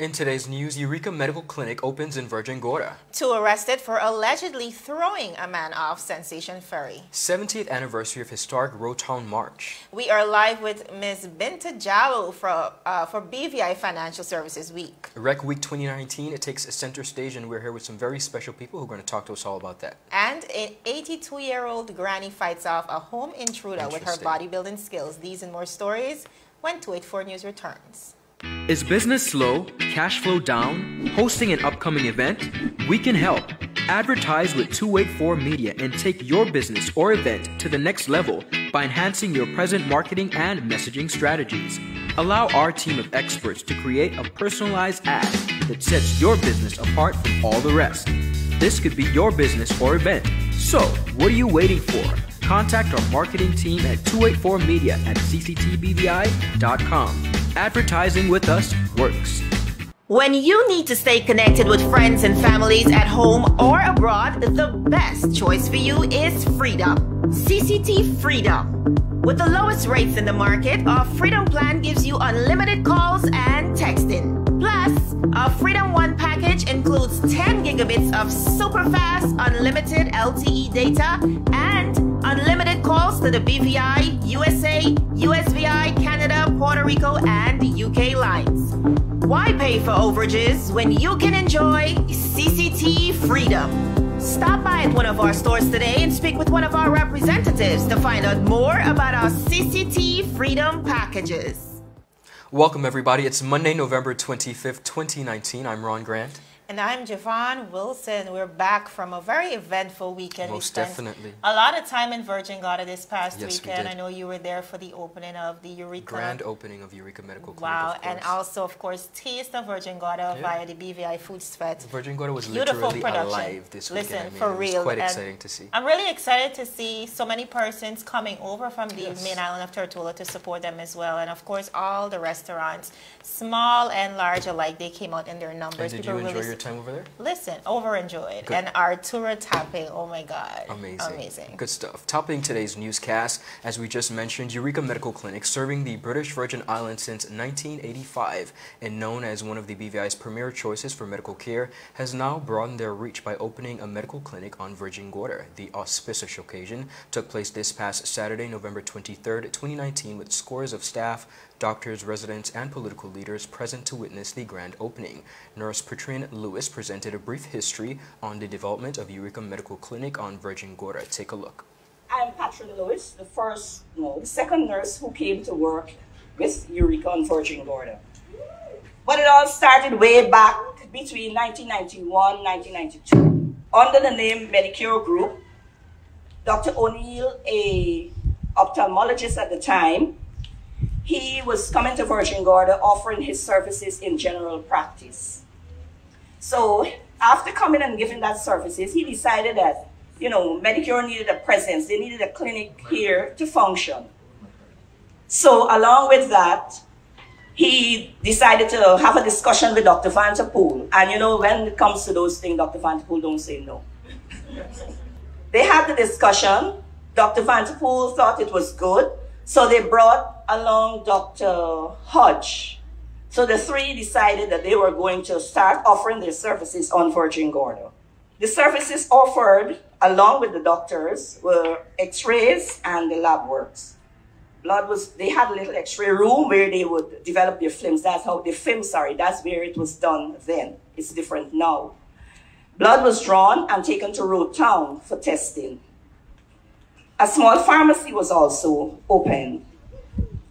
In today's news, Eureka Medical Clinic opens in Virgin Gorda. 2 arrested for allegedly throwing a man off Sensation Ferry. 70th anniversary of historic Road Town March. We are live with Ms. Binta Jallow for BVI Financial Services Week. Rec Week 2019, it takes a center stage, and we're here with some very special people who are going to talk to us all about that. And an 82-year-old granny fights off a home intruder with her bodybuilding skills. These and more stories when 284 News returns. Is business slow? Cash flow down? Hosting an upcoming event? We can help. Advertise with 284 Media and take your business or event to the next level by enhancing your present marketing and messaging strategies. Allow our team of experts to create a personalized ad that sets your business apart from all the rest. This could be your business or event. So, what are you waiting for? Contact our marketing team at 284media@cctbvi.com. Advertising with us works. When you need to stay connected with friends and families at home or abroad, the best choice for you is Freedom. CCT Freedom. With the lowest rates in the market, our Freedom plan gives you unlimited calls and texting. Plus, our Freedom One package includes 10 gigabits of super fast unlimited LTE data and unlimited calls to the BVI, USA, USVI, Canada, Puerto Rico, and UK lines. Why pay for overages when you can enjoy CCT Freedom? Stop by at one of our stores today and speak with one of our representatives to find out more about our CCT Freedom packages. Welcome, everybody. It's Monday, November 25th, 2019. I'm Ron Grant. And I'm Javon Wilson. We're back from a very eventful weekend. Most definitely. A lot of time in Virgin Gorda this past Yes, weekend. we did. I know you were there for the opening of the Eureka. Grand opening of Eureka Medical Clinic. Wow, of and also, of course, Taste of Virgin Gorda via the BVI Food Fest. Virgin Gorda was Beautiful literally production. alive this weekend. Listen, I mean, for it real. was quite And exciting to see. I'm really excited to see so many persons coming over from the main island of Tortola to support them as well. And of course, all the restaurants, small and large alike, they came out in their numbers. And did you enjoy your time over there? Listen, over-enjoyed. Good. And our tour tapping, oh my God. Amazing. Good stuff. Topping today's newscast, as we just mentioned, Eureka Medical Clinic, serving the British Virgin Islands since 1985 and known as one of the BVI's premier choices for medical care, has now broadened their reach by opening a medical clinic on Virgin Gorda. The auspicious occasion took place this past Saturday, November 23rd, 2019, with scores of staff, doctors, residents, and political leaders present to witness the grand opening. Nurse Patrine Lewis presented a brief history on the development of Eureka Medical Clinic on Virgin Gorda. Take a look. I'm Patrine Lewis, the second nurse who came to work with Eureka on Virgin Gorda. But it all started way back between 1991 and 1992. Under the name Medicare Group, Dr. O'Neill, a ophthalmologist at the time, he was coming to Virgin Gorda offering his services in general practice. So after coming and giving that services, he decided that, Medicare needed a presence. They needed a clinic here to function. So along with that, he decided to have a discussion with Dr. Vanterpool. And when it comes to those things, Dr. Vanterpool don't say no. They had the discussion. Dr. Vanterpool thought it was good. So they brought along Dr. Hodge. So the three decided that they were going to start offering their services on Virgin Gorda. The services offered, along with the doctors, were x-rays and the lab works. They had a little x-ray room where they would develop their films. That's where it was done then. It's different now. Blood was drawn and taken to Road Town for testing. A small pharmacy was also opened.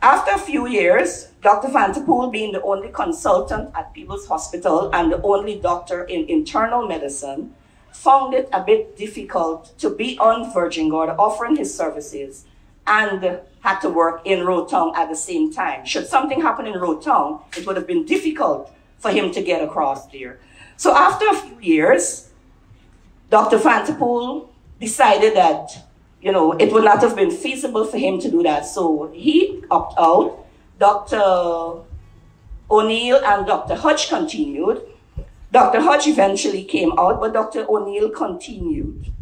After a few years, Dr. Vanterpool, being the only consultant at People's Hospital and the only doctor in internal medicine, found it a bit difficult to be on Virgin Gorda offering his services and had to work in Road Town at the same time. Should something happen in Road Town, it would have been difficult for him to get across there. So after a few years, Dr. Vanterpool decided that it would not have been feasible for him to do that. So he opted out. Dr. O'Neill and Dr. Hodge continued. Dr. Hodge eventually came out, but Dr. O'Neill continued.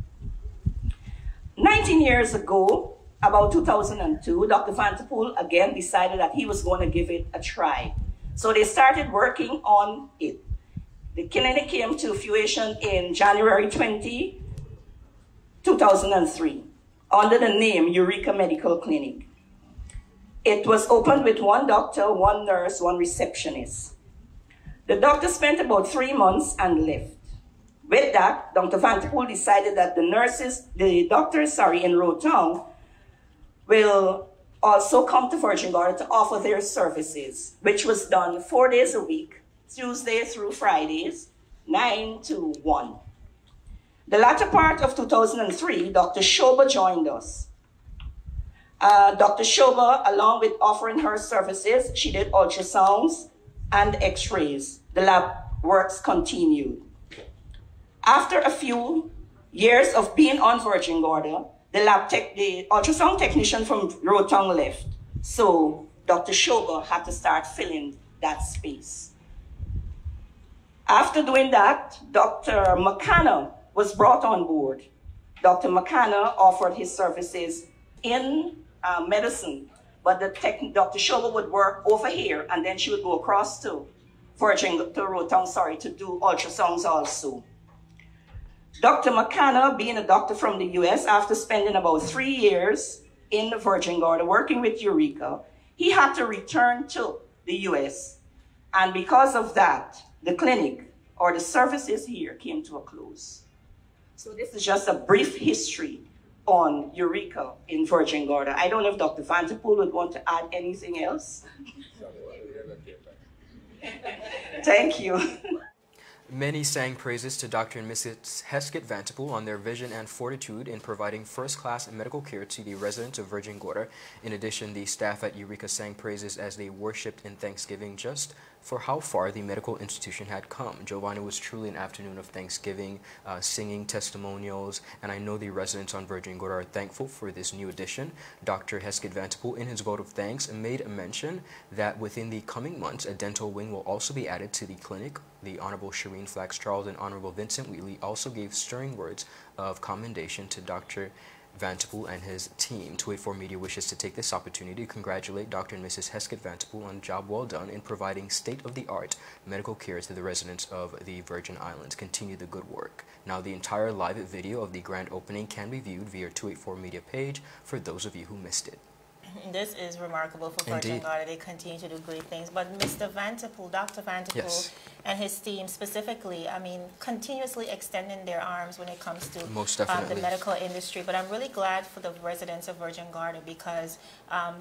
19 years ago, about 2002, Dr. Vanterpool again decided that he was going to give it a try. So they started working on it. The clinic came to fruition in January 2003, under the name Eureka Medical Clinic. It was opened with one doctor, one nurse, one receptionist. The doctor spent about 3 months and left. With that, Dr. Vanterpool decided that the doctors in Rotong will also come to Virgin Gorda to offer their services, which was done 4 days a week, Tuesday through Fridays, 9 to 1. The latter part of 2003, Dr. Shoba joined us. Dr. Shoba, along with offering her services, she did ultrasounds and x-rays. The lab works continued. After a few years of being on Virgin Gorda, the ultrasound technician from Rotong left. So Dr. Shoba had to start filling that space. After doing that, Dr. McCanna was brought on board. Dr. McCanna offered his services in medicine, but Dr. Shoba would work over here, and then she would go across to Rotong, to do ultrasounds also. Dr. McCanna, being a doctor from the US, after spending about 3 years in the Virgin Gorda working with Eureka, he had to return to the US. And because of that, the clinic or the services here came to a close. So this is just a brief history on Eureka in Virgin Gorda. I don't know if Dr. Vanterpool would want to add anything else. Thank you. Many sang praises to Dr. and Mrs. Hesketh Vanterpool on their vision and fortitude in providing first-class medical care to the residents of Virgin Gorda. In addition, the staff at Eureka sang praises as they worshipped in thanksgiving just for how far the medical institution had come. Giovanni, was truly an afternoon of thanksgiving, singing testimonials, and I know the residents on Virgin Gorda are thankful for this new addition. Dr. Hesketh Vanterpool, in his vote of thanks, made a mention that within the coming months, a dental wing will also be added to the clinic. The Honorable Shireen Flax-Charles and Honorable Vincent Wheatley also gave stirring words of commendation to Dr. Vanterpool and his team. 284 Media wishes to take this opportunity to congratulate Dr. and Mrs. Hesketh Vanterpool on a job well done in providing state-of-the-art medical care to the residents of the Virgin Islands. Continue the good work. Now, the entire live video of the grand opening can be viewed via 284 Media page for those of you who missed it. This is remarkable for Virgin Gorda. They continue to do great things. But Mr. Vanterpool, Dr. Vanterpool, and his team specifically, I mean, continuously extending their arms when it comes to the medical industry. But I'm really glad for the residents of Virgin Gorda because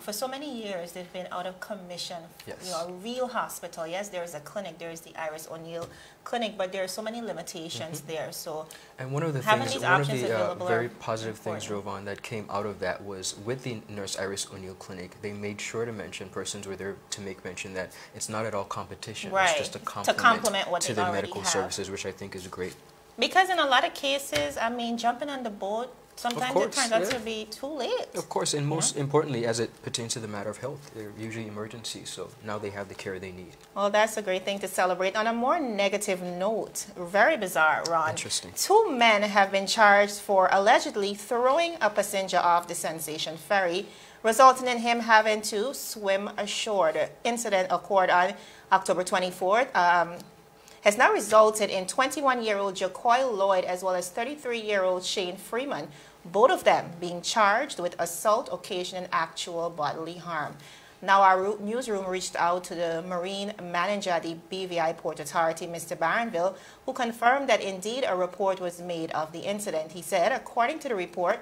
for so many years they've been out of commission. You know, a real hospital. Yes, there is a clinic. There is the Iris O'Neill Clinic, but there are so many limitations there. So, and one of the things, very positive things, Jovan, that came out of that was with the Nurse Iris O'Neill Clinic, they made sure to mention, persons were there to make mention that it's not at all competition. Right. It's just a compliment what to the medical services, which I think is great. Because in a lot of cases, I mean, jumping on the boat, sometimes it turns out to be too late. Of course, and most importantly, as it pertains to the matter of health, they're usually emergencies, so now they have the care they need. Well, that's a great thing to celebrate. On a more negative note, very bizarre, Ron. Interesting. 2 men have been charged for allegedly throwing a passenger off the Sensation Ferry, resulting in him having to swim ashore. The incident occurred on October 24th. Has now resulted in 21-year-old Jacoy Lloyd as well as 33-year-old Shane Freeman, both of them being charged with assault occasioning actual bodily harm. Now, our newsroom reached out to the Marine Manager at the BVI Port Authority, Mr. Barronville, who confirmed that indeed a report was made of the incident. He said, according to the report,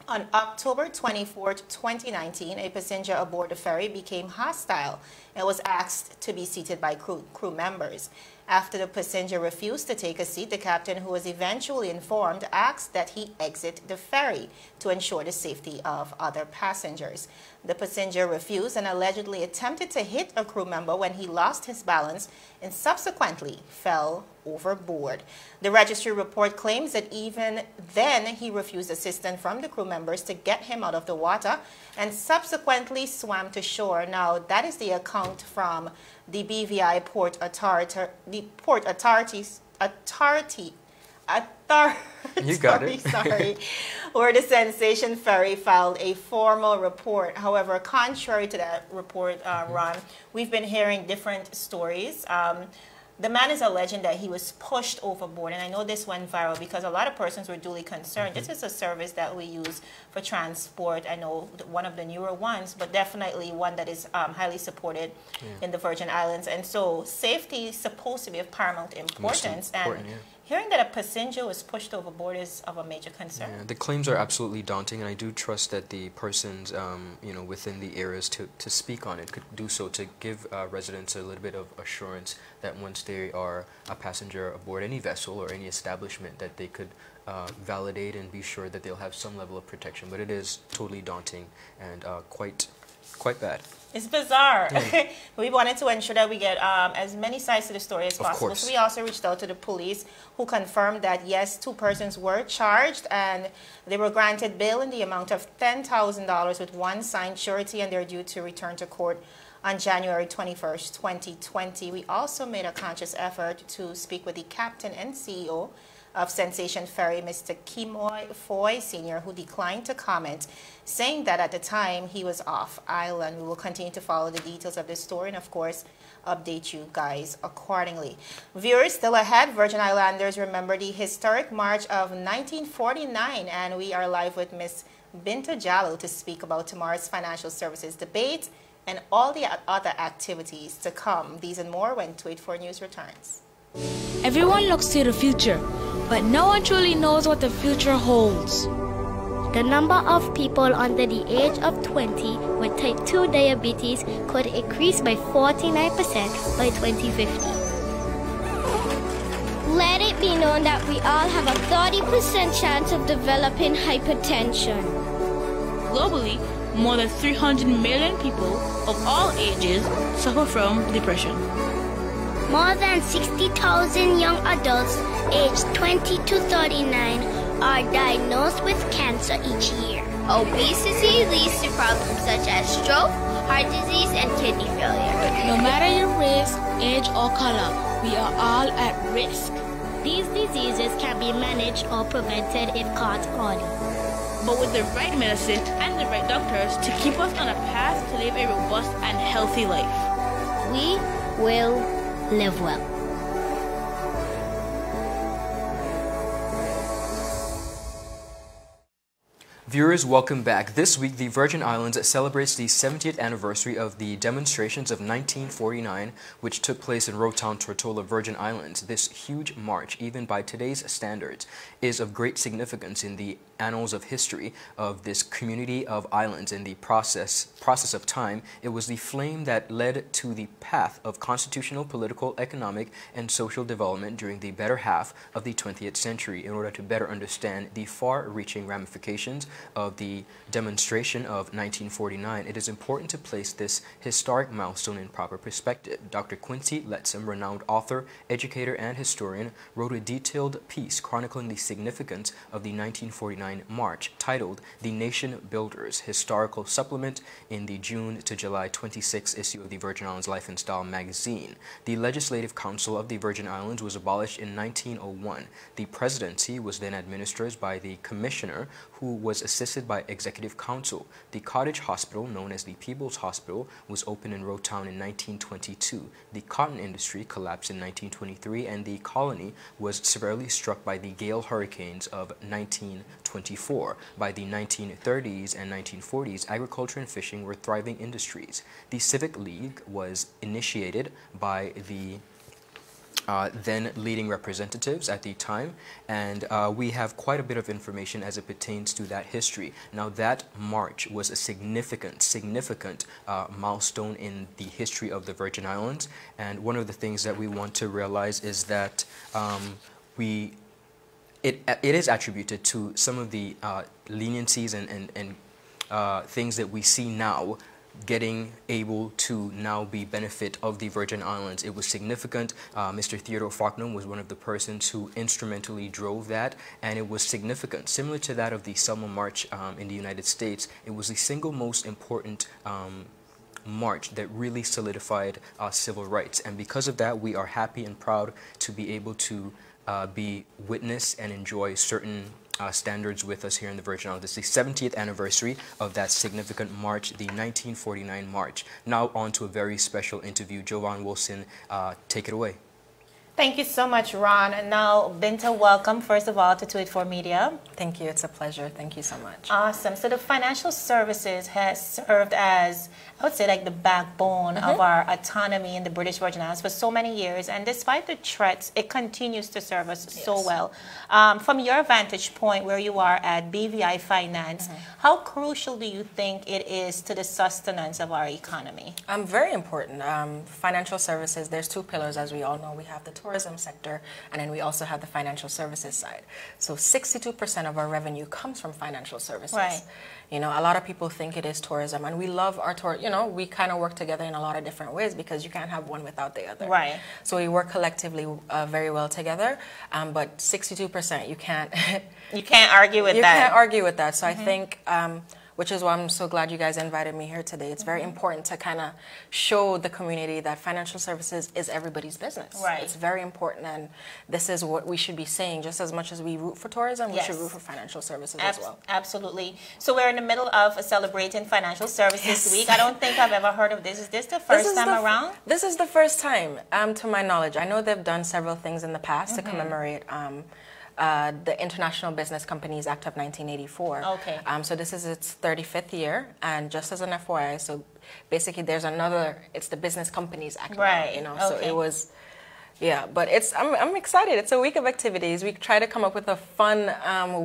on October 24, 2019, a passenger aboard the ferry became hostile and was asked to be seated by crew members. After the passenger refused to take a seat, the captain, who was eventually informed, asked that he exit the ferry to ensure the safety of other passengers. The passenger refused and allegedly attempted to hit a crew member when he lost his balance and subsequently fell overboard. The registry report claims that even then he refused assistance from the crew members to get him out of the water and subsequently swam to shore. Now, that is the account from the BVI Port Authority You got it. Sorry. Where the Sensation Ferry filed a formal report. However, contrary to that report, Ron, we've been hearing different stories. The man is alleging that he was pushed overboard, and I know this went viral because a lot of persons were duly concerned. This is a service that we use for transport. I know one of the newer ones, but definitely one that is highly supported in the Virgin Islands. And so safety is supposed to be of paramount importance. And hearing that a passenger was pushed overboard is of a major concern. Yeah, the claims are absolutely daunting, and I do trust that the persons, you know, within the areas to speak on it could do so to give residents a little bit of assurance that once they are a passenger aboard any vessel or any establishment, that they could validate and be sure that they'll have some level of protection. But it is totally daunting and quite bad. It's bizarre. Yeah. We wanted to ensure that we get as many sides to the story as possible. So we also reached out to the police, who confirmed that, yes, 2 persons were charged and they were granted bail in the amount of $10,000 with 1 signed surety, and they're due to return to court on January 21st, 2020. We also made a conscious effort to speak with the captain and CEO of Sensation Ferry, Mr. Kimoy Foy Sr., who declined to comment, saying that at the time he was off island. We will continue to follow the details of this story and, of course, update you guys accordingly. Viewers, still ahead, Virgin Islanders remember the historic March of 1949, and we are live with Miss Binta Jallow to speak about tomorrow's financial services debate and all the other activities to come. These and more when 284 News returns. Everyone looks to the future, but no one truly knows what the future holds. The number of people under the age of 20 with type 2 diabetes could increase by 49% by 2050. Let it be known that we all have a 30% chance of developing hypertension. Globally, more than 300 million people of all ages suffer from depression. More than 60,000 young adults aged 20 to 39 are diagnosed with cancer each year. Obesity leads to problems such as stroke, heart disease, and kidney failure. No matter your race, age, or color, we are all at risk. These diseases can be managed or prevented if caught early. But with the right medicine and the right doctors to keep us on a path to live a robust and healthy life, we will live well. Viewers, welcome back. This week, the Virgin Islands celebrates the 70th anniversary of the demonstrations of 1949, which took place in Rotown, Tortola, Virgin Islands. This huge march, even by today's standards, is of great significance in the annals of history of this community of islands. In the process of time, it was the flame that led to the path of constitutional, political, economic, and social development during the better half of the 20th century. In order to better understand the far-reaching ramifications of the demonstration of 1949, it is important to place this historic milestone in proper perspective. Dr. Quincy Lettsome, renowned author, educator, and historian, wrote a detailed piece chronicling the significance of the 1949 March, titled The Nation Builders, Historical Supplement, in the June to July 26 issue of the Virgin Islands Life and Style magazine. The Legislative Council of the Virgin Islands was abolished in 1901. The presidency was then administered by the commissioner, who was assisted by Executive Council. The cottage hospital, known as the People's Hospital, was opened in Rotown in 1922. The cotton industry collapsed in 1923, and the colony was severely struck by the Gale hurricanes of 1924. By the 1930s and 1940s, agriculture and fishing were thriving industries. The Civic League was initiated by the then leading representatives at the time, and we have quite a bit of information as it pertains to that history. Now, that march was a significant milestone in the history of the Virgin Islands, and one of the things that we want to realize is that it is attributed to some of the leniencies and things that we see now getting able to now be benefit of the Virgin Islands. It was significant. Mr. Theodore Faulkner was one of the persons who instrumentally drove that, and it was significant. Similar to that of the Selma March in the United States, it was the single most important march that really solidified civil rights, and because of that, we are happy and proud to be able to be witness and enjoy certain standards with us here in the Virgin Islands. It's the 70th anniversary of that significant march, the 1949 march. Now on to a very special interview. Jovan Wilson, take it away. Thank you so much, Ron. And now, Binta, welcome, first of all, to 284 Media. Thank you. It's a pleasure. Thank you so much. Awesome. So the financial services has served as, I would say, like the backbone of our autonomy in the British Virgin Islands for so many years. And despite the threats, it continues to serve us so well. From your vantage point, where you are at BVI Finance, how crucial do you think it is to the sustenance of our economy? Very important. Financial services, there's two pillars, as we all know. We have the tourism sector, and then we also have the financial services side. So 62% of our revenue comes from financial services. Right. You know, a lot of people think it is tourism, and we love our tour. You know, we kind of work together in a lot of different ways because you can't have one without the other. Right. So we work collectively very well together. But 62%, you can't. You can't argue with that. You can't argue with that. So I think. Which is why I'm so glad you guys invited me here today. It's very important to kind of show the community that financial services is everybody's business. Right. It's very important, and this is what we should be saying. Just as much as we root for tourism, we should root for financial services as well. Absolutely. So we're in the middle of celebrating Financial Services Week. I don't think I've ever heard of this. Is this the first time around? This is the first time, to my knowledge. I know they've done several things in the past to commemorate the International Business Companies Act of 1984. Okay. So this is its 35th year, and just as an FYI, so basically there's another, it's the Business Companies Act. Right. Now, you know, so it was, yeah, but it's, I'm excited. It's a week of activities. We try to come up with a fun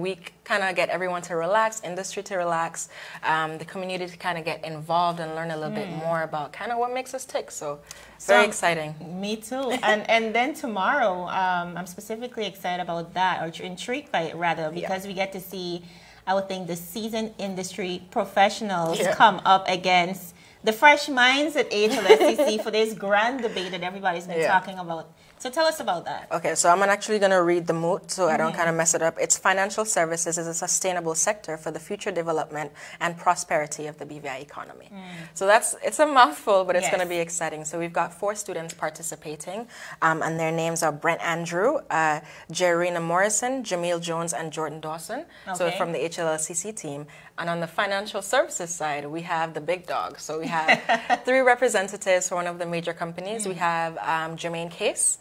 week, kind of get everyone to relax, industry to relax, the community to kind of get involved and learn a little bit more about kind of what makes us tick. So very exciting. Me too. and then tomorrow, I'm specifically excited about that, or intrigued by it rather, because we get to see, I would think, the seasoned industry professionals come up against the fresh minds at HLSCC for this grand debate that everybody's been talking about. So tell us about that. Okay, so I'm actually going to read the moot so I don't kind of mess it up. It's financial services is a sustainable sector for the future development and prosperity of the BVI economy. So it's a mouthful, but it's going to be exciting. So we've got 4 students participating, and their names are Brent Andrew, Jerina Morrison, Jamil Jones, and Jordan Dawson. So from the HLLCC team. And on the financial services side, we have the big dog. So we have 3 representatives for one of the major companies. We have Jermaine Case.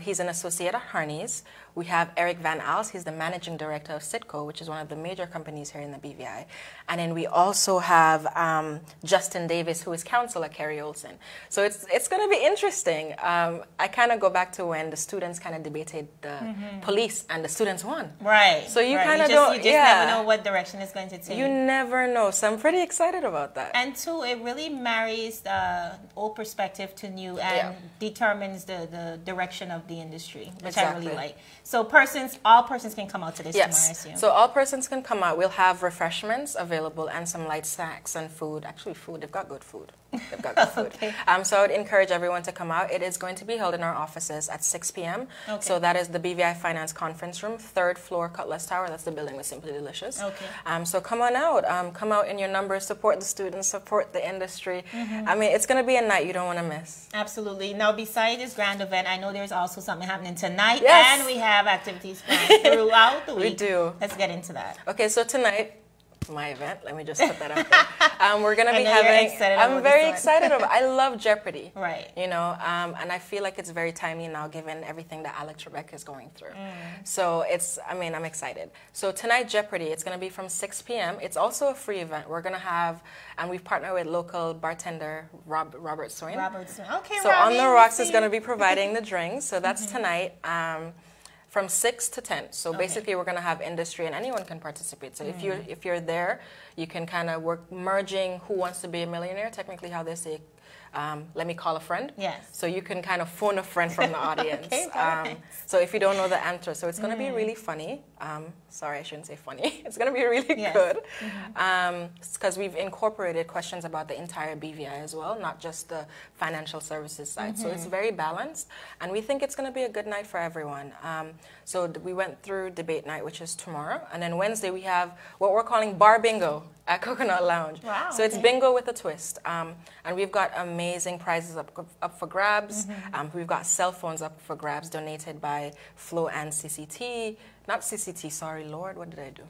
He's an associate at Harney's. We have Eric Van Als. He's the managing director of Citco, which is one of the major companies here in the BVI. And then we also have Justin Davis, who is counsel at Kerry Olsen. So it's going to be interesting. I kind of go back to when the students kind of debated the police, and the students won. Right. So you kind of You just never know what direction it's going to take. You never know. So I'm pretty excited about that. And two, it really marries old perspective to new and determines the direction of the industry, which I really like. So all persons can come out to this tomorrow, I assume. So all persons can come out. We'll have refreshments available and some light snacks and food. Actually, food. They've got good food. They've got good food. So I would encourage everyone to come out. It is going to be held in our offices at 6 p.m. So that is the BVI Finance Conference Room, 3rd floor, Cutlass Tower. That's the building with Simply Delicious. So come on out. Come out in your numbers. Support the students. Support the industry. I mean, it's going to be a night you don't want to miss. Absolutely. Now, beside this grand event, I know there's also something happening tonight, and we have activities planned throughout the week. We do. Let's get into that. Okay, so tonight, my event, let me just put that out there. We're going to be having, I'm very excited about, I love Jeopardy. Right. You know, and I feel like it's very timely now given everything that Alex Trebek is going through. So I'm excited. So tonight, Jeopardy, it's going to be from 6 p.m. It's also a free event. We're going to have, and we've partnered with local bartender Robert Swain. Okay, so On the Rocks is going to be providing the drinks. So that's tonight. From 6 to 10. So basically we're going to have industry and anyone can participate. So if you're there, you can kind of work merging Who Wants to Be a Millionaire, technically how they say, let me call a friend. Yes. So you can kind of phone a friend from the audience. So if you don't know the answer. So it's going to be really funny. Sorry, I shouldn't say funny. It's going to be really good. Because we've incorporated questions about the entire BVI as well, not just the financial services side. So it's very balanced. And we think it's going to be a good night for everyone. So we went through debate night, which is tomorrow. And then Wednesday we have what we're calling bar bingo at Coconut Lounge. Wow. So it's bingo with a twist. And we've got got amazing prizes up for grabs. We've got cell phones up for grabs donated by Flow and CCT. Not CCT, sorry, Lord, what did I do?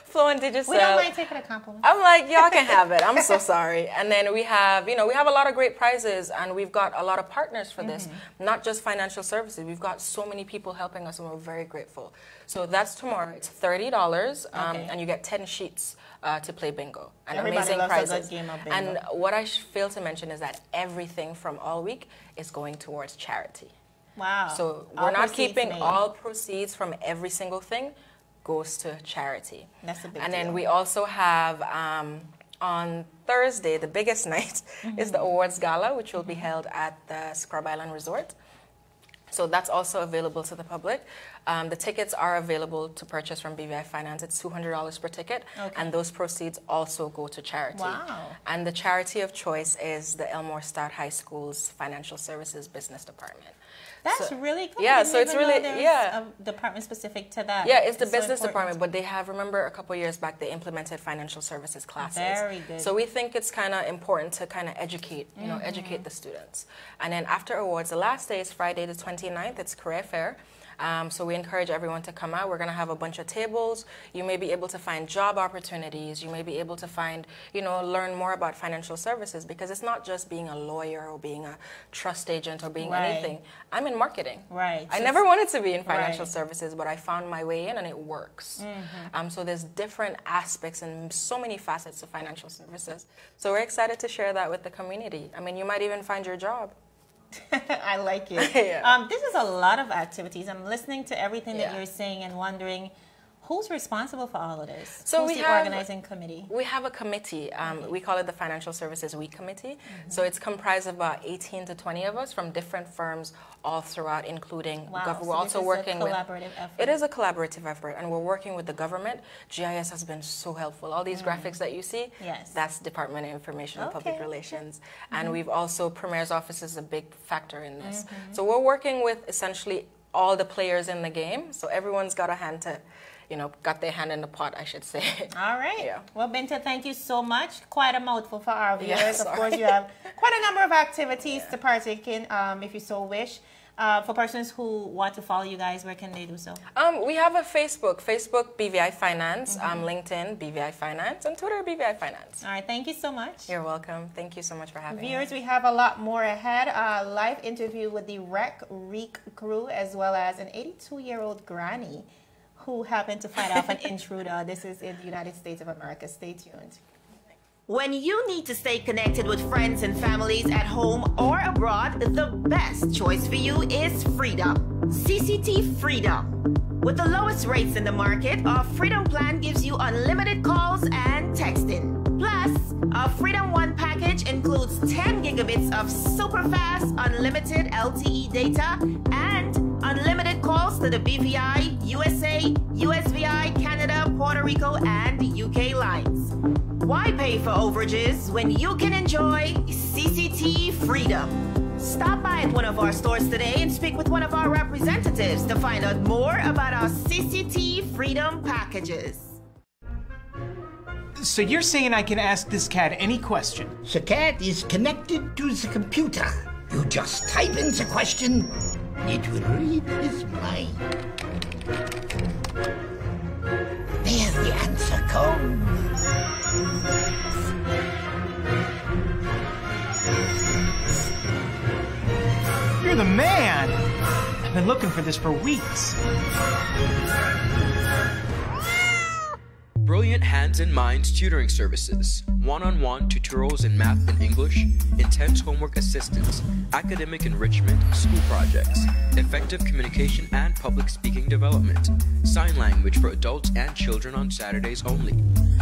Flow and Digicel. We don't mind taking a compliment. I'm like, y'all can have it. I'm so sorry. And then we have, you know, we have a lot of great prizes, and we've got a lot of partners for this. Not just financial services. We've got so many people helping us, and we're very grateful. So that's tomorrow. It's $30, and you get 10 sheets to play bingo. And Everybody amazing loves prizes. a good game of bingo. And what I failed to mention is that everything from all week is going towards charity. Wow. So All we're not proceeds keeping made. all proceeds from every single thing goes to charity. That's a big And deal. then we also have on Thursday, the biggest night, is the awards gala, which will be held at the Scrub Island Resort. So that's also available to the public. The tickets are available to purchase from BVI Finance. It's $200 per ticket, and those proceeds also go to charity. Wow. And the charity of choice is the Elmore Stout High School's Financial Services Business Department. That's really good. Yeah, I so didn't it's even really, know there was yeah. a department specific to that. Yeah, it's the so business important. department, but they have, remember a couple years back, they implemented financial services classes. Very good. So we think it's kind of important to kind of educate, you know, educate the students. And then after awards, the last day is Friday the 29th, it's career fair. So we encourage everyone to come out. We're going to have a bunch of tables. You may be able to find job opportunities. You may be able to find, you know, learn more about financial services, because it's not just being a lawyer or being a trust agent or being anything. I'm in marketing. Right. I never wanted to be in financial services, but I found my way in and it works. So there's different aspects and so many facets of financial services. So we're excited to share that with the community. I mean, you might even find your job. I like it. This is a lot of activities. I'm listening to everything that you're saying and wondering, who's responsible for all of this? So who's we the have organizing committee? We have a committee. We call it the Financial Services Week Committee. So it's comprised of about 18 to 20 of us from different firms all throughout, including government. We're also working with. Collaborative effort. It is a collaborative effort, and we're working with the government. GIS has been so helpful. All these graphics that you see, that's Department of Information and Public Relations. And we've also, Premier's office is a big factor in this. So we're working with essentially all the players in the game. So everyone's got a hand to, you know, got their hand in the pot, I should say. All right. Yeah. Well, Binta, thank you so much. Quite a mouthful for our viewers. Yeah, of course, you have quite a number of activities to partake in, if you so wish. For persons who want to follow you guys, where can they do so? We have a Facebook BVI Finance, LinkedIn BVI Finance, and Twitter BVI Finance. All right, thank you so much. You're welcome. Thank you so much for having me. Viewers, we have a lot more ahead. A live interview with the Reek crew, as well as an 82-year-old granny who happened to fight off an intruder. This is in the United States of America. Stay tuned. When you need to stay connected with friends and families at home or abroad, the best choice for you is Freedom. CCT Freedom. With the lowest rates in the market, our Freedom plan gives you unlimited calls and texting. Plus, our Freedom One package includes 10 gigabits of super fast, unlimited LTE data and unlimited calls to the BVI, USA, USVI, Canada, Puerto Rico, and UK lines. Why pay for overages when you can enjoy CCT Freedom? Stop by at one of our stores today and speak with one of our representatives to find out more about our CCT Freedom packages. So you're saying I can ask this cat any question? The cat is connected to the computer. You just type in the question, it will read his mind. There the answer comes. You're the man! I've been looking for this for weeks. Brilliant Hands and Minds Tutoring Services, one-on-one tutorials in math and English, intense homework assistance, academic enrichment, school projects, effective communication and public speaking development, sign language for adults and children on Saturdays only.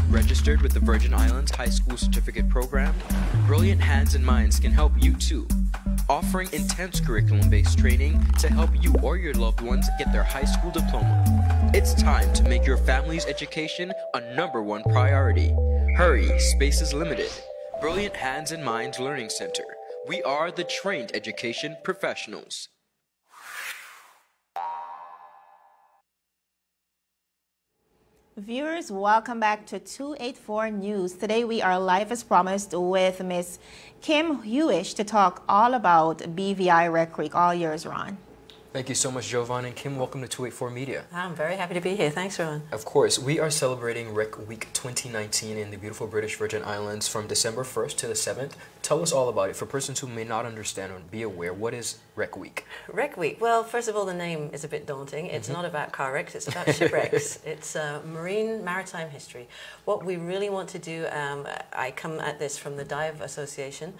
Registered with the Virgin Islands High School Certificate Program, Brilliant Hands and Minds can help you too. Offering intense curriculum-based training to help you or your loved ones get their high school diploma. It's time to make your family's education a #1 priority. Hurry, space is limited. Brilliant Hands and Minds Learning Center. We are the trained education professionals. Viewers, welcome back to 284 News. Today we are live as promised with Miss Kim Hewish to talk all about BVI Rec Week. All yours, Ron. Thank you so much, Jovan, and Kim, welcome to 284 Media. I'm very happy to be here. Thanks, Ron. Of course, we are celebrating Rec Week 2019 in the beautiful British Virgin Islands from December 1st to the 7th. Tell us all about it. For persons who may not understand or be aware, what is Rec Week? Rec Week. Well, first of all, the name is a bit daunting. It's not about car wrecks, it's about shipwrecks. It's maritime history. What we really want to do, I come at this from the Dive Association,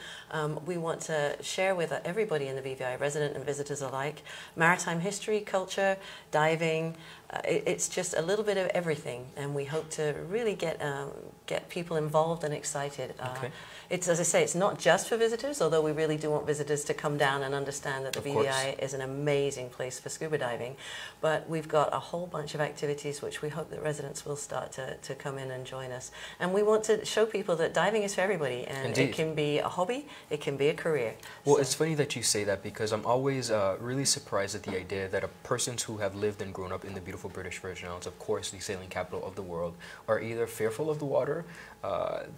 we want to share with everybody in the BVI, resident and visitors alike, maritime history, culture, diving. It's just a little bit of everything, and we hope to really get people involved and excited. Okay. It's, as I say, it's not just for visitors, although we really do want visitors to come down and understand that the BVI is an amazing place for scuba diving. But we've got a whole bunch of activities which we hope that residents will start to come in and join us. And we want to show people that diving is for everybody, and Indeed. It can be a hobby, it can be a career. Well, it's funny that you say that, because I'm always really surprised at the idea that persons who have lived and grown up in the beautiful British Virgin Islands, of course the sailing capital of the world, are either fearful of the water,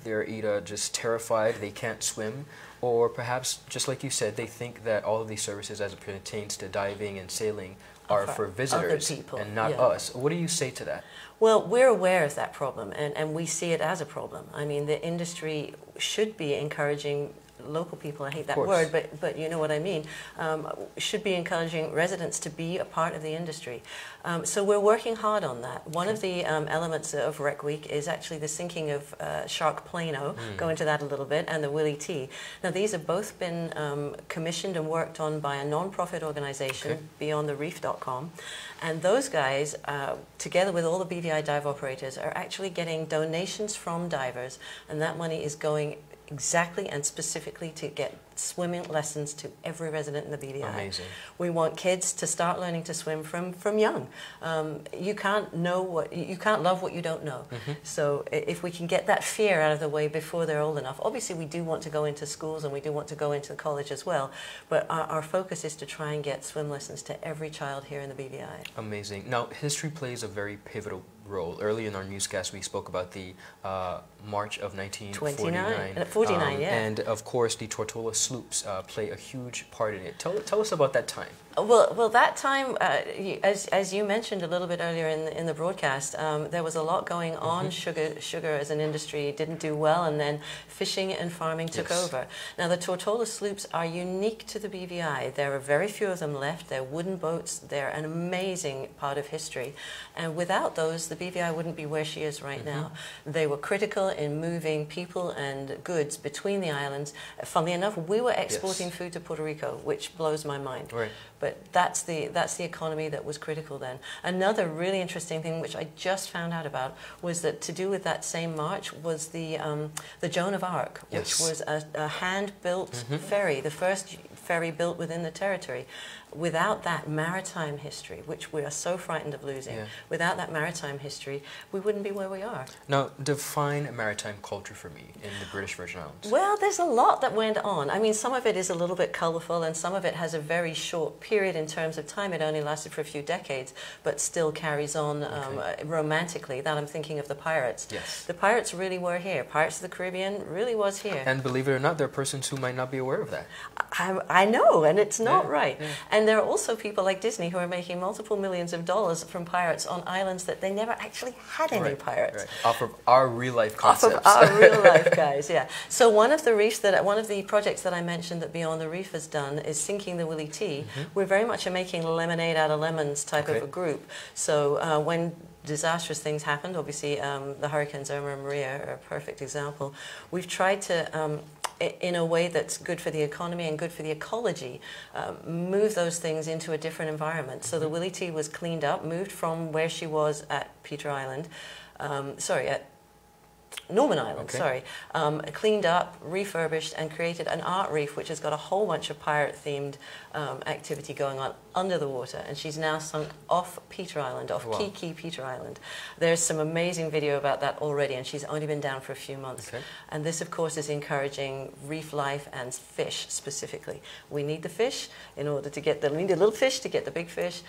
they're either just terrified, they can't swim, or perhaps, just like you said, they think that all of these services as it pertains to diving and sailing are for visitors and not us. What do you say to that? Well, we're aware of that problem, and we see it as a problem. I mean, the industry should be encouraging local people, I hate that word, but you know what I mean, should be encouraging residents to be a part of the industry. So we're working hard on that. One of the elements of Rec Week is actually the sinking of Shark Plano, go into that a little bit, and the Willie T. Now these have both been commissioned and worked on by a non-profit organization, beyondthereef.com, and those guys, together with all the BVI dive operators, are actually getting donations from divers, and that money is going exactly and specifically to get swimming lessons to every resident in the BVI. Amazing. We want kids to start learning to swim from young. You can't love what you don't know. So if we can get that fear out of the way before they're old enough, obviously we do want to go into schools and we do want to go into college as well, but our focus is to try and get swim lessons to every child here in the BVI. Amazing. Now, history plays a very pivotal role. Early in our newscast, we spoke about the March of 1949. 49, yeah. And of course, the Tortola sloops play a huge part in it. Tell us about that time. Well, that time, as you mentioned a little bit earlier in the broadcast, there was a lot going on. Sugar as an industry didn't do well, and then fishing and farming took over. Now, the Tortola sloops are unique to the BVI. There are very few of them left. They're wooden boats. They're an amazing part of history. And without those, the BVI wouldn't be where she is right now. They were critical in moving people and goods between the islands. Funnily enough, we were exporting food to Puerto Rico, which blows my mind. Right. But that's the economy that was critical then. Another really interesting thing, which I just found out about, was that to do with that same march was the Joan of Arc, which was a hand-built ferry, the first ferry built within the territory. Without that maritime history, which we are so frightened of losing, without that maritime history, we wouldn't be where we are. Now, define maritime culture for me in the British Virgin Islands. Well, there's a lot that went on. I mean, some of it is a little bit colourful, and some of it has a very short period in terms of time. It only lasted for a few decades, but still carries on romantically. That I'm thinking of the pirates. Yes. The pirates really were here. Pirates of the Caribbean really was here. And believe it or not, there are persons who might not be aware of that. I know, and it's not right. And there are also people like Disney who are making multiple millions of dollars from pirates on islands that they never actually had any pirates. Off of our real life concepts. Off of our real life guys, yeah. So one of the projects that I mentioned that Beyond the Reef has done is sinking the Willie T. We're very much a making lemonade out of lemons type of a group. So when disastrous things happened, obviously the hurricanes Irma and Maria are a perfect example. We've tried to in a way that's good for the economy and good for the ecology, move those things into a different environment. So the Willie T was cleaned up, moved from where she was at Peter Island, Norman Island, sorry, cleaned up, refurbished, and created an art reef which has got a whole bunch of pirate-themed activity going on under the water. And she's now sunk off Peter Island, off Kiki Peter Island. There's some amazing video about that already, and she's only been down for a few months. And this, of course, is encouraging reef life and fish specifically. We need the fish in order to get the, we need the little fish to get the big fish.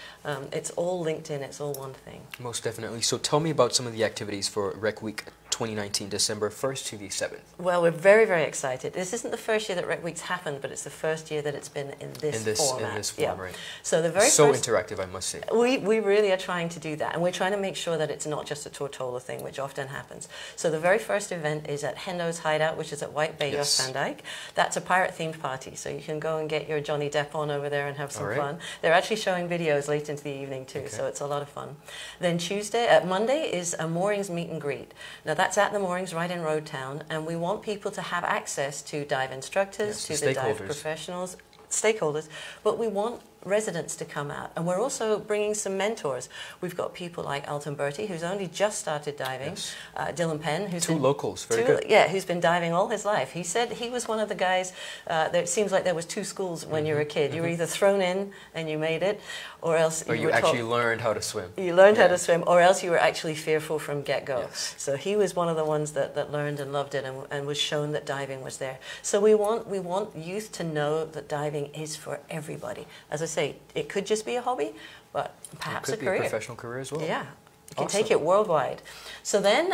It's all linked in, it's all one thing. Most definitely. So tell me about some of the activities for Rec Week 2019, December 1st to the 7th. Well, we're very, very excited. This isn't the first year that Rec Week's happened, but it's the first year that it's been in this format. In this form, right. So the very so first, interactive, I must say. We really are trying to do that, and we're trying to make sure that it's not just a Tortola thing, which often happens. So the very first event is at Hendo's Hideout, which is at White Bay, Jost Van Dyke. That's a pirate-themed party, so you can go and get your Johnny Depp on over there and have some fun. They're actually showing videos late into the evening too, so it's a lot of fun. Then Monday is a moorings meet and greet. Now that's at the moorings right in Road Town, and we want people to have access to dive instructors, to the dive professionals, stakeholders, but we want residents to come out, and we're also bringing some mentors. We've got people like Alton Bertie, who's only just started diving, Dylan Penn, who's two locals, very good. Yeah, who's been diving all his life. He said he was one of the guys. It seems like there was two schools when you were a kid. You were either thrown in and you made it, or else you actually learned how to swim. You learned how to swim, or else you were actually fearful from get-go. So he was one of the ones that learned and loved it, and was shown that diving was there. So we want youth to know that diving is for everybody. As I say, it could just be a hobby, but perhaps a career. It could be a professional career as well. Yeah. You can take it worldwide. So then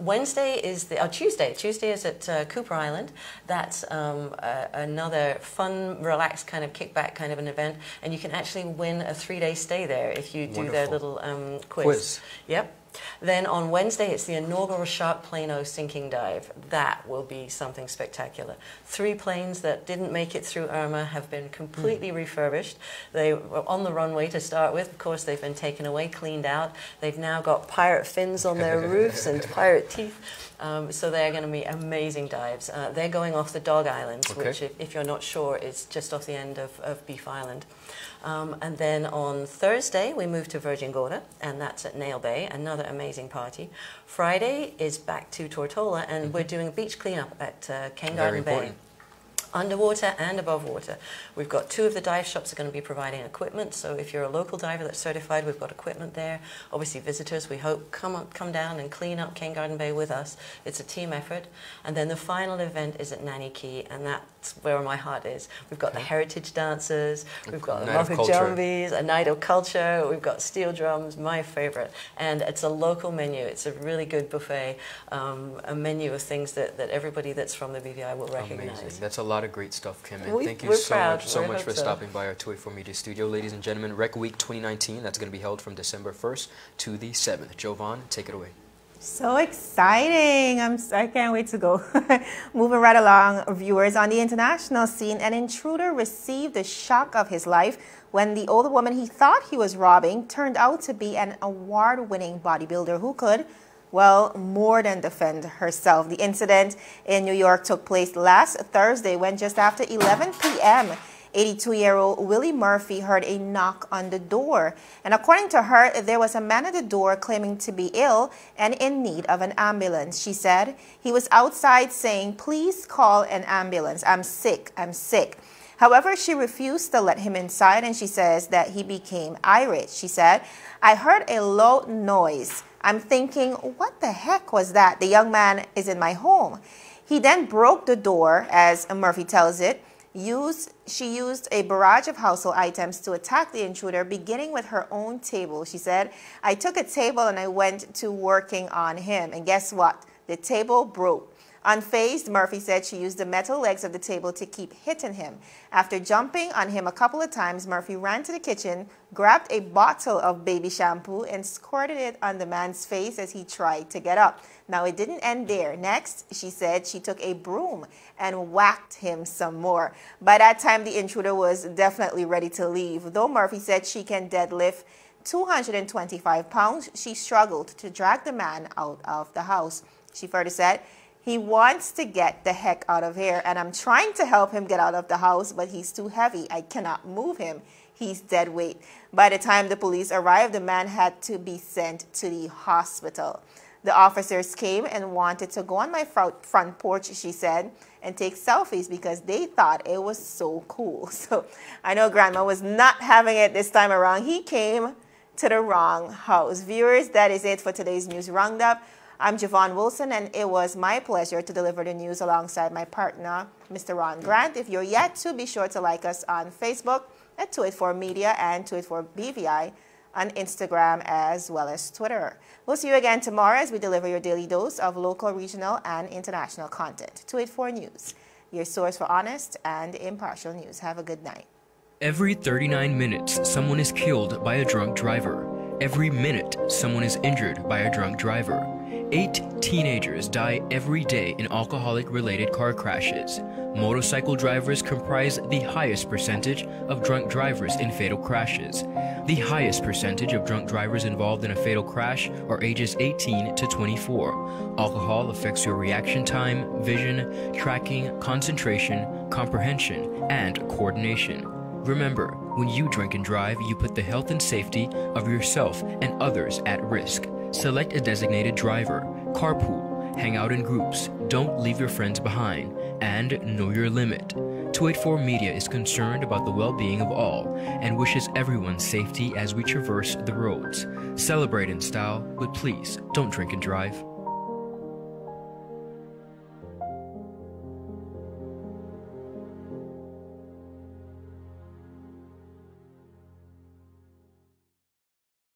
Tuesday is at Cooper Island. That's another fun, relaxed kind of kickback kind of an event, and you can actually win a 3-day stay there if you do their little quiz. Yep. Then on Wednesday, it's the inaugural Shark Plano sinking dive. That will be something spectacular. 3 planes that didn't make it through Irma have been completely refurbished. They were on the runway to start with. Of course, they've been taken away, cleaned out. They've now got pirate fins on their roofs and pirate teeth. So they're going to be amazing dives. They're going off the Dog Islands, which, if you're not sure, is just off the end of Beef Island. And then on Thursday, we move to Virgin Gorda, and that's at Nail Bay, another amazing party. Friday is back to Tortola, and we're doing a beach cleanup at Ken Garden Bay. Underwater and above water. We've got 2 of the dive shops are going to be providing equipment, so if you're a local diver that's certified, we've got equipment there. Obviously visitors, we hope, come down and clean up Ken Garden Bay with us. It's a team effort. And then the final event is at Nanny Key, and that's where my heart is. We've got the heritage dancers, we've got the Mahajumbies, a night of culture, we've got steel drums, my favorite. And it's a local menu. It's a really good buffet, a menu of things that everybody that's from the BVI will recognize. Amazing. That's a lot of great stuff, Kim, and thank you so much for stopping by our 284 Media Studio. Ladies and gentlemen, Rec Week 2019, that's going to be held from December 1st to the 7th. Jovan, take it away. So exciting. I can't wait to go. Moving right along, viewers, on the international scene, an intruder received the shock of his life when the older woman he thought he was robbing turned out to be an award-winning bodybuilder who could, well, more than defend herself. The incident in New York took place last Thursday when just after 11 p.m., 82-year-old Willie Murphy heard a knock on the door. And according to her, there was a man at the door claiming to be ill and in need of an ambulance. She said he was outside saying, "Please call an ambulance. I'm sick. I'm sick." However, she refused to let him inside, and she says that he became irate. She said, "I heard a low noise. I'm thinking, what the heck was that? The young man is in my home." He then broke the door, as Murphy tells it. She used a barrage of household items to attack the intruder, beginning with her own table. She said, "I took a table and I went to working on him. And guess what? The table broke." Unfazed, Murphy said she used the metal legs of the table to keep hitting him. After jumping on him a couple of times, Murphy ran to the kitchen, grabbed a bottle of baby shampoo, and squirted it on the man's face as he tried to get up. Now, it didn't end there. Next, she said she took a broom and whacked him some more. By that time, the intruder was definitely ready to leave. Though Murphy said she can deadlift 225 pounds, she struggled to drag the man out of the house. She further said, "He wants to get the heck out of here, and I'm trying to help him get out of the house, but he's too heavy. I cannot move him. He's dead weight." By the time the police arrived, the man had to be sent to the hospital. The officers came and wanted to go on my front porch, she said, and take selfies because they thought it was so cool. So I know Grandma was not having it this time around. He came to the wrong house. Viewers, that is it for today's News Roundup. I'm Javon Wilson, and it was my pleasure to deliver the news alongside my partner, Mr. Ron Grant. If you're yet to, be sure to like us on Facebook at 284 Media and 284 BVI on Instagram as well as Twitter. We'll see you again tomorrow as we deliver your daily dose of local, regional, and international content. 284 News, your source for honest and impartial news. Have a good night. Every 39 minutes, someone is killed by a drunk driver. Every minute, someone is injured by a drunk driver. 8 teenagers die every day in alcoholic-related car crashes. Motorcycle drivers comprise the highest percentage of drunk drivers in fatal crashes. The highest percentage of drunk drivers involved in a fatal crash are ages 18 to 24. Alcohol affects your reaction time, vision, tracking, concentration, comprehension, and coordination. Remember, when you drink and drive, you put the health and safety of yourself and others at risk. Select a designated driver, carpool, hang out in groups, don't leave your friends behind, and know your limit. 284 Media is concerned about the well-being of all and wishes everyone safety as we traverse the roads. Celebrate in style, but please don't drink and drive.